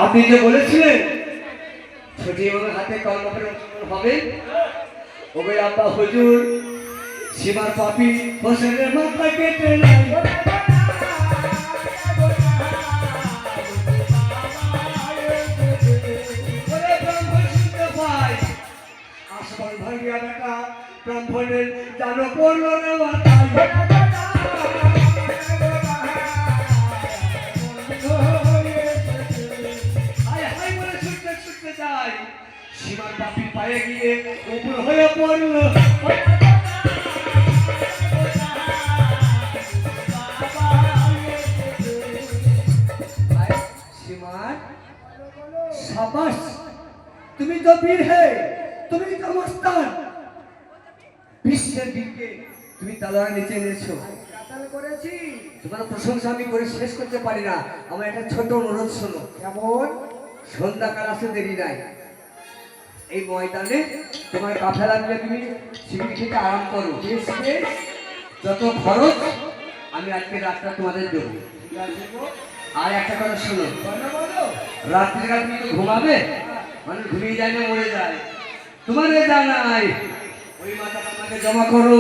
আপনি যে বলেছিলেন ছুটি এবং হাতে কর্মফল হবে, ওবে আব্বা হুজুর সীমার পাপি হোসেনের মাথা কেটে নাই। আসমান ভাঙিয়া বেটা ব্রাহ্মণের জানো পড়লো রে মাথায়। সীমার পাপি পায়ে গিয়ে উপর হয়ে পড়ল। সীমার সাবাস, তুমি তো বীর হে, তুমি তো মস্তান। বিশ্বের বীরকে তুমি তলোয়ার নিচে এনেছো, করেছি। তোমার প্রশংসা আমি করে শেষ করতে পারি না। আমার একটা ছোট অনুরোধ শোনো। কেমন? সন্ধ্যাকাল আসতে দেরি নাই, এই ময়দানে তোমার কাফেলা মিলে তুমি সিঁড়ি খেতে আরাম করো। যত খরচ আমি আজকে রাতটা তোমাদের দেবো। আর একটা কথা শোনো, রাত্রিকাল তুমি তো ঘুমাবে, মানুষ ঘুমিয়ে যায় না মরে যায়, তোমার জানাই ওই মাথা তোমাকে জমা করো,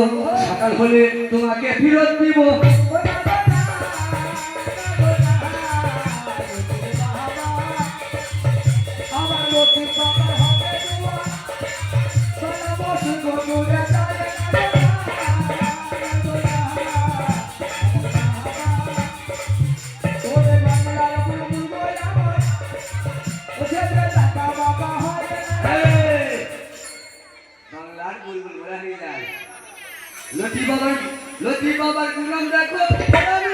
সকাল হলে তোমাকে ফেরত দিব। লতি বাবার গুলাম দেখো, আমি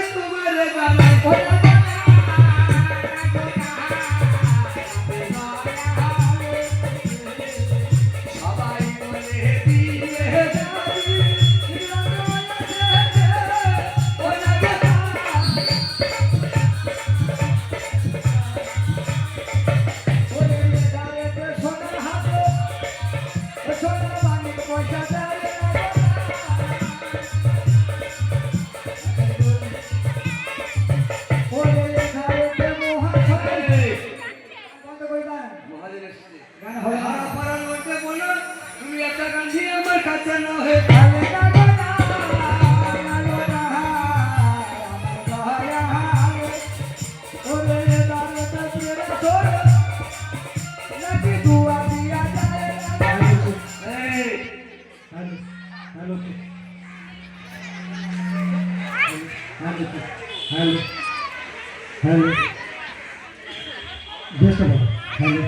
তোমার গানা সবাই বলে তুমি একটা গান্ধী আমার কাছে না হয়ে हेलो हेलो जैसा हेलो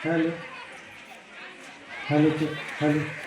हेलो हेलो हेलो